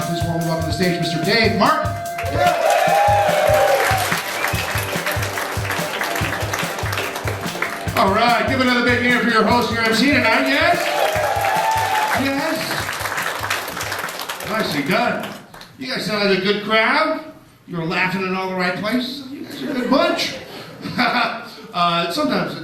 please warmly welcome to the stage Mr. Dave Martin. Yeah. All right, give another big hand for your host and your MC tonight, yes? Yes? Nicely done. You guys sound like a good crowd. You were laughing in all the right places. You guys are a good bunch. Sometimes,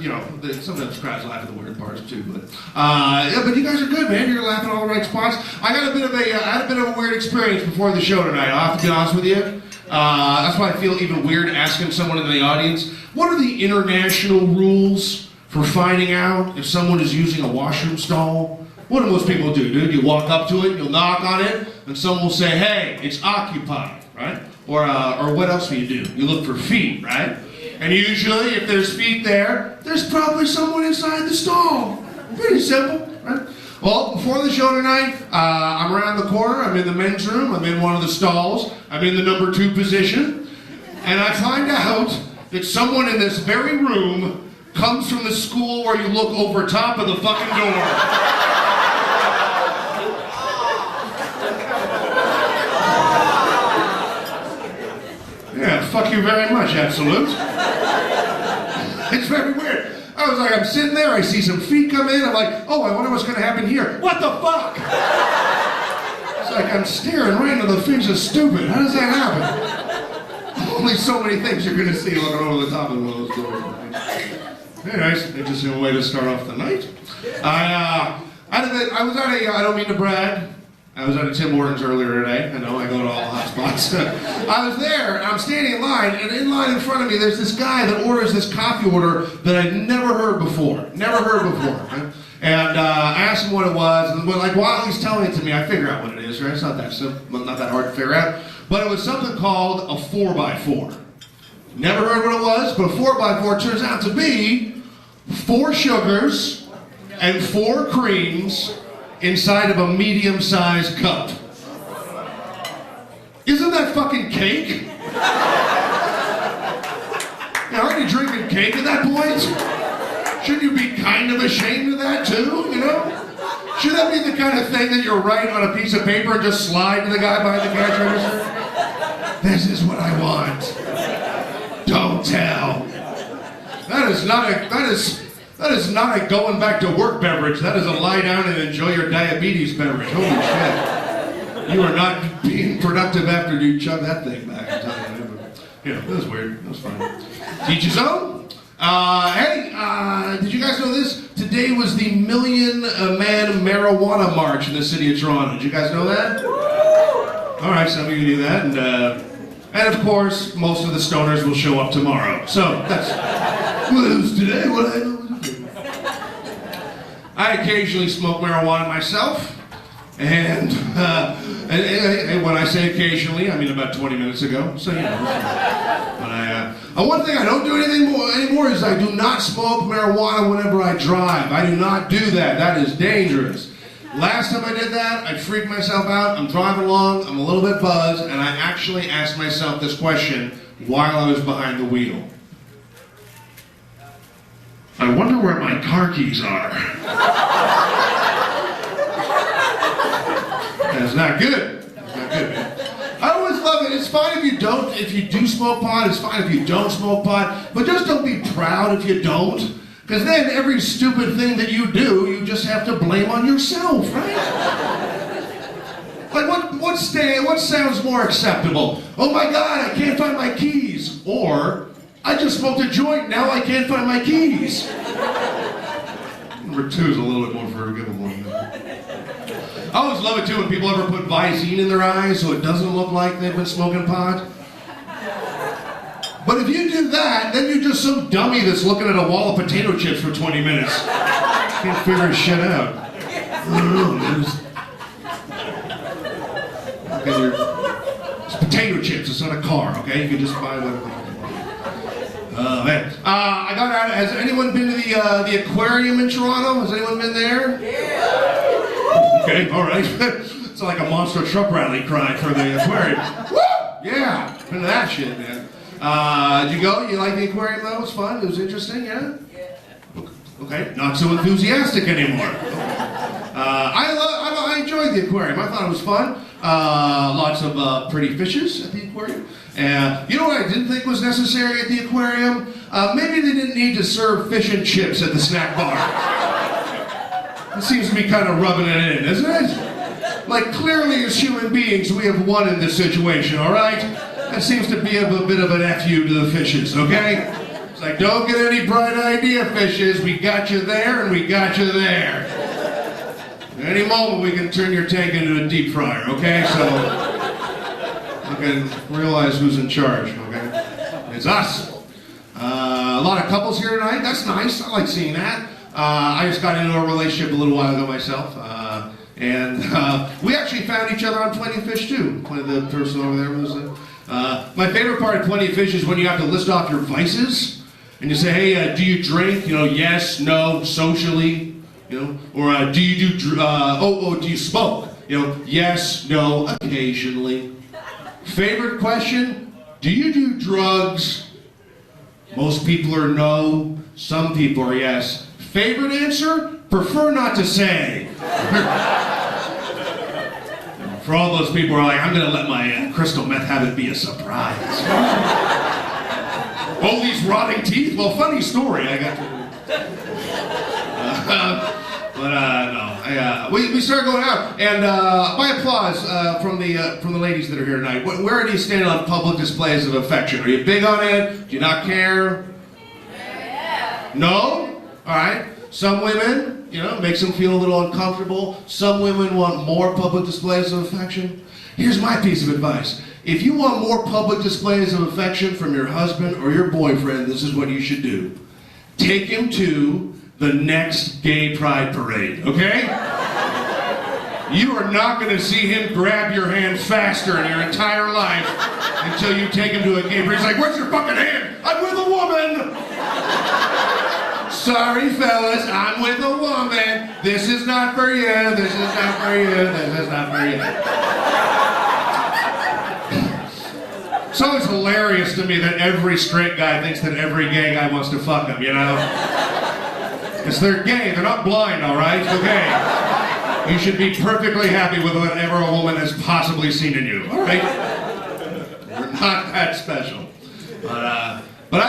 sometimes crowds laugh at the weird parts too, but but you guys are good, man. You're laughing in all the right spots. I had a bit of a weird experience before the show tonight. I'll have to be honest with you. That's why I feel even weird asking someone in the audience, what are the international rules for finding out if someone is using a washroom stall? What do most people do, dude? You walk up to it, you'll knock on it, and someone will say, hey, it's occupied, right? Or what else do? You look for feet, right? And usually, if there's feet there, there's probably someone inside the stall. Pretty simple, right? Well, before the show tonight, I'm around the corner, I'm in the men's room, I'm in one of the stalls, I'm in the number 2 position, and I find out that someone in this very room comes from the school where you look over top of the fucking door. Yeah, fuck you very much, Absolute. It's very weird. I was like, I'm sitting there, I see some feet come in, I'm like, oh, I wonder what's gonna happen here. What the fuck? It's like I'm staring right into the face of stupid. How does that happen? Only so many things you're gonna see looking over the top of one of those doors. Anyways, interesting way to start off the night. I was at I don't mean to brag, I was at a Tim Hortons earlier today. I know, I go to all hot spots. I was there, and I'm standing in line, and in line in front of me, there's this guy that orders this coffee order that I'd never heard before. Never heard before. Right? And I asked him what it was, and while he's telling it to me, I figure out what it is, right? It's not that simple, not that hard to figure out. But it was something called a 4x4. Never heard what it was, but a 4x4 turns out to be 4 sugars and 4 creams inside of a medium-sized cup. Isn't that fucking cake? Aren't you drinking cake at that point? Shouldn't you be kind of ashamed of that too, you know? Should that be the kind of thing that you write on a piece of paper and just slide to the guy behind the cash register? This is what I want. Don't tell. That is not a going back to work beverage. That is a lie down and enjoy your diabetes beverage. Holy shit. You are not being productive after you chug that thing back. I'm telling you. Yeah, that was weird. That was fun. Teach his own. Hey, did you guys know this? Today was the Million Man Marijuana March in the city of Toronto. Did you guys know that? All right, some of you knew that. And of course, most of the stoners will show up tomorrow. So that's what it was today. What I know. I occasionally smoke marijuana myself, and when I say occasionally, I mean about 20 minutes ago. So you know. But one thing I don't do anymore is I do not smoke marijuana whenever I drive. I do not do that. That is dangerous. Last time I did that, I freaked myself out. I'm driving along, I'm a little bit buzzed, and I actually asked myself this question while I was behind the wheel. I wonder where my car keys are. That's not good. That's not good, man. I always love it. It's fine if you do smoke pot. It's fine if you don't smoke pot. But just don't be proud if you don't. Because then every stupid thing that you do, you just have to blame on yourself, right? Like what sounds more acceptable? Oh my God, I can't find my keys. Or, I just smoked a joint, now I can't find my keys. Number 2 is a little bit more forgivable. I always love it too when people ever put Visine in their eyes so it doesn't look like they've been smoking pot. But if you do that, then you're just some dummy that's looking at a wall of potato chips for 20 minutes. Can't figure his shit out. I don't know, man. It's potato chips, it's not a car, okay? You can just buy whatever. Oh, man. I got out. Has anyone been to the aquarium in Toronto? Has anyone been there? Yeah. Okay, all right. It's like a monster truck rally cry for the aquarium. Woo! Yeah, been to that shit, man. Did you go? You like the aquarium though? It was fun. It was interesting, yeah. Yeah. Okay, not so enthusiastic anymore. I enjoy enjoyed the aquarium. I thought it was fun. Lots of pretty fishes at the aquarium. And you know what I didn't think was necessary at the aquarium? Maybe they didn't need to serve fish and chips at the snack bar. It seems to be kind of rubbing it in, isn't it? Like, clearly as human beings, we have won in this situation, all right? That seems to be a bit of an F-you to the fishes, okay? It's like, don't get any bright idea, fishes. We got you there and we got you there. At any moment, we can turn your tank into a deep fryer, okay? So, you can realize who's in charge, okay? It's us. A lot of couples here tonight. That's nice. I like seeing that. I just got into a relationship a little while ago myself. And we actually found each other on Plenty of Fish, too. The person over there was... my favorite part of Plenty of Fish is when you have to list off your vices. And you say, hey, do you drink? You know, yes, no, socially. You know, or do you do, do you smoke? You know, yes, no, occasionally. Favorite question, do you do drugs? Most people are no, some people are yes. Favorite answer, prefer not to say. For all those people who are like, I'm gonna let my crystal meth habit be a surprise. Oh, these rotting teeth? Well, funny story, I got to... we started going out, and by applause from the ladies that are here tonight. Where do you stand on public displays of affection? Are you big on it? Do you not care? Yeah. No? All right. Some women, you know, makes them feel a little uncomfortable. Some women want more public displays of affection. Here's my piece of advice. If you want more public displays of affection from your husband or your boyfriend, this is what you should do. Take him to the next gay pride parade, okay? You are not going to see him grab your hand faster in your entire life until you take him to a gay parade. He's like, where's your fucking hand? I'm with a woman! Sorry, fellas, I'm with a woman. This is not for you, this is not for you, this is not for you. It's always hilarious to me that every straight guy thinks that every gay guy wants to fuck him, you know? Because they're gay, they're not blind, all right? Okay. You should be perfectly happy with whatever a woman has possibly seen in you, all right? We're not that special. But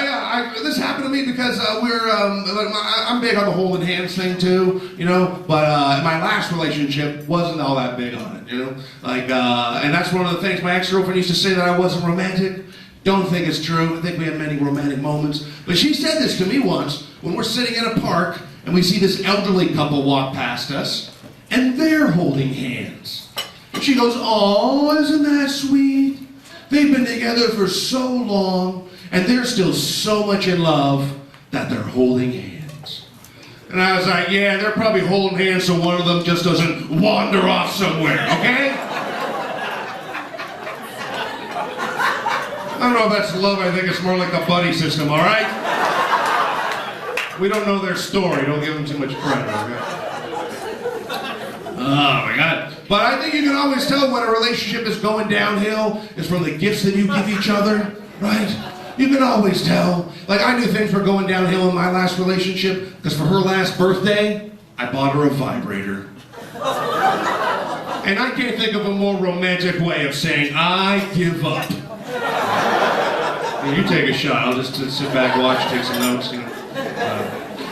this happened to me because I'm big on the holding hands thing too, you know. But my last relationship wasn't all that big on it, you know. Like, and that's one of the things my ex-girlfriend used to say, that I wasn't romantic. Don't think it's true. I think we have many romantic moments. But she said this to me once when we're sitting in a park and we see this elderly couple walk past us, and they're holding hands. And she goes, "Oh, isn't that sweet? They've been together for so long, and they're still so much in love that they're holding hands." And I was like, yeah, they're probably holding hands so one of them just doesn't wander off somewhere, okay? I don't know if that's love, I think it's more like a buddy system, all right? We don't know their story, don't give them too much credit, okay? Oh my God. But I think you can always tell when a relationship is going downhill is from the gifts that you give each other, right? You can always tell. Like, I knew things were going downhill in my last relationship because for her last birthday, I bought her a vibrator. And I can't think of a more romantic way of saying, I give up. You take a shot. I'll just sit back, watch, take some notes. You know.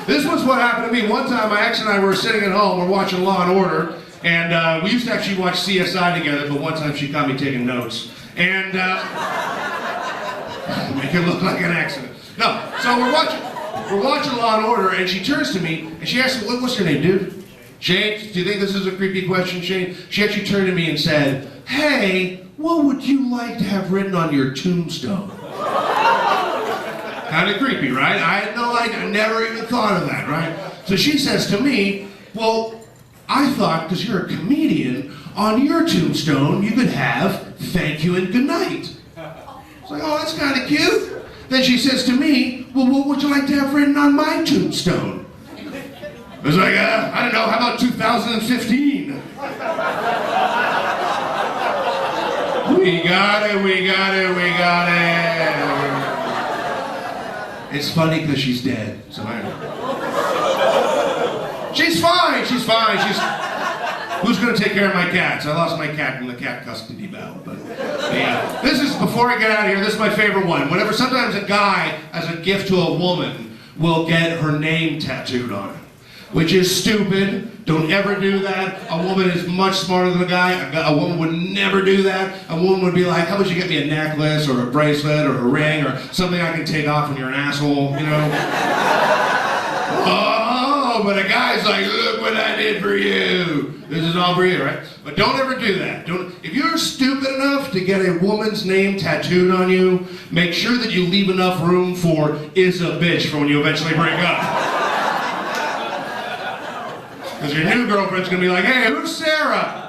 This was what happened to me. One time, my ex and I were sitting at home, we're watching Law and Order, and we used to actually watch CSI together, but one time she caught me taking notes. And, make it look like an accident. No, so we're watching Law and Order, and she turns to me, and she asks me, what's your name, dude? Shane, do you think this is a creepy question, Shane? She actually turned to me and said, hey, what would you like to have written on your tombstone? Kind of creepy, right? I had no idea, I never even thought of that, right? So she says to me, well, I thought, because you're a comedian, on your tombstone you could have thank you and good night. It's like, oh, that's kind of cute. Then she says to me, well, what would you like to have written on my tombstone? I was like, I don't know, how about 2015? We got it. It's funny because she's dead, so I don't know. She's fine. Who's gonna take care of my cats? I lost my cat in the cat custody battle, but yeah. This is, before I get out of here, this is my favorite one. Whenever sometimes a guy, as a gift to a woman, will get her name tattooed on him, which is stupid. Don't ever do that. A woman is much smarter than a guy. A woman would never do that. A woman would be like, how about you get me a necklace or a bracelet or a ring or something I can take off when you're an asshole, you know? Oh, but a guy's like, look what I did for you. This is all for you, right? But don't ever do that. If you're stupid enough to get a woman's name tattooed on you, make sure that you leave enough room for is a bitch for when you eventually break up. Because your new girlfriend's gonna be like, hey, who's Sarah?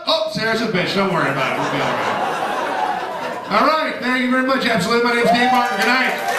Oh, Sarah's a bitch. Don't worry about it. We'll be all right. All right. Thank you very much, Absolute. My name's Dave Martin. Good night.